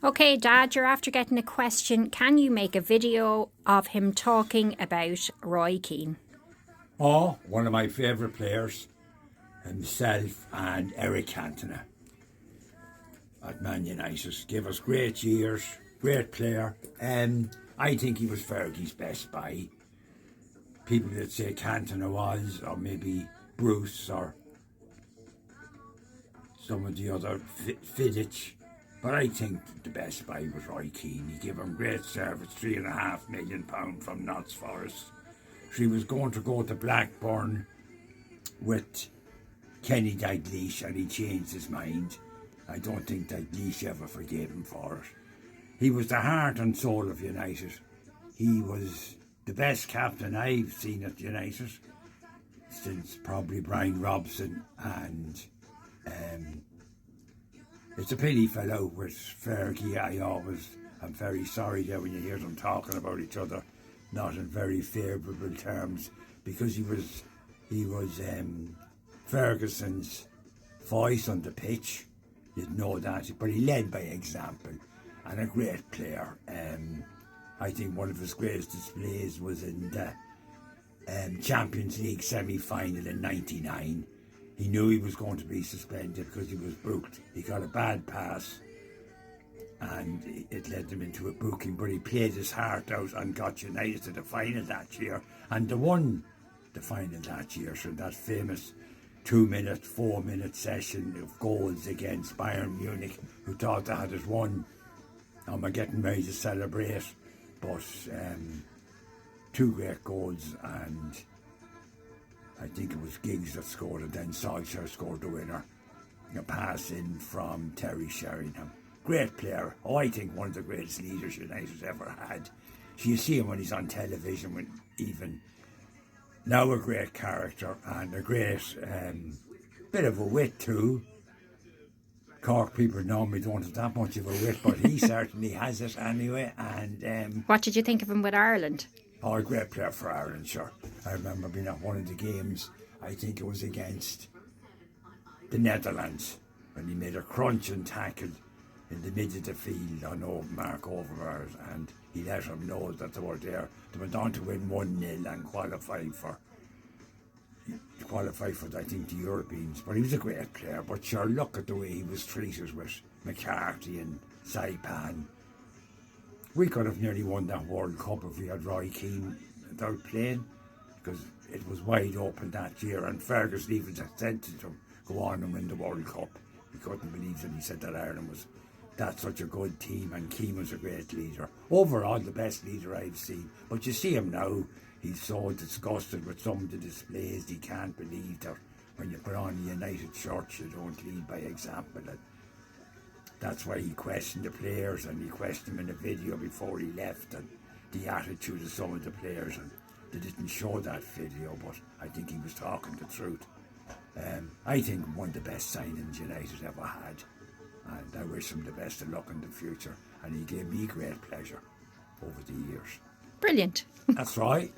Okay, Dad, you're after getting a question. Can you make a video of him talking about Roy Keane? Oh, one of my favourite players, himself and Eric Cantona at Man United. Gave us great years, great player. I think he was Fergie's best buy. People that say Cantona was, or maybe Bruce, or some of the other Vidic. But I think the best buy was Roy Keane. He gave him great service, £3.5 million from Notts Forest. She was going to go to Blackburn with Kenny Dalglish, and he changed his mind. I don't think Dalglish ever forgave him for it. He was the heart and soul of United. He was the best captain I've seen at United since probably Brian Robson, and it's a pity he fell out with Fergie. I'm very sorry there when you hear them talking about each other, not in very favourable terms, because he was Ferguson's voice on the pitch. You'd know that, but he led by example, and a great player. I think one of his greatest displays was in the Champions League semi-final in '99. He knew he was going to be suspended because he was booked. He got a bad pass and it led him into a booking, but he played his heart out and got United to the final that year, and they won the final that year. So that famous 2-minute, 4-minute session of goals against Bayern Munich, who thought they had it won and were getting ready to celebrate, but two great goals, and I think it was Giggs that scored, and then Solskjaer scored the winner. A pass in from Terry Sheringham. Great player. Oh, I think one of the greatest leaders United ever had. So you see him when he's on television, when even now a great character and a great bit of a wit too. Cork people normally don't have that much of a wit, but he certainly has it anyway. And What did you think of him with Ireland? oh, a great player for Ireland, sure. I remember being at one of the games, I think it was against the Netherlands, when he made a crunching tackle in the middle of the field on Mark Overmars, and he let them know that they were there. They went on to win 1-0 and qualify for I think the Europeans. But he was a great player. But sure, look at the way he was treated with McCarthy and Saipan. We could have nearly won that World Cup if we had Roy Keane without playing, because it was wide open that year, and Ferguson even said to him, go on and win the World Cup. He couldn't believe it. He said that Ireland was such a good team, and Keane was a great leader. Overall, the best leader I've seen. But you see him now, he's so disgusted with some of the displays. He can't believe that when you put on a United shirt, you don't lead by example. And that's why he questioned the players, and he questioned them in a video before he left, and the attitude of some of the players. And they didn't show that video, but I think he was talking the truth. I think one of the best signings United ever had, and I wish him the best of luck in the future, and he gave me great pleasure over the years. Brilliant. That's right.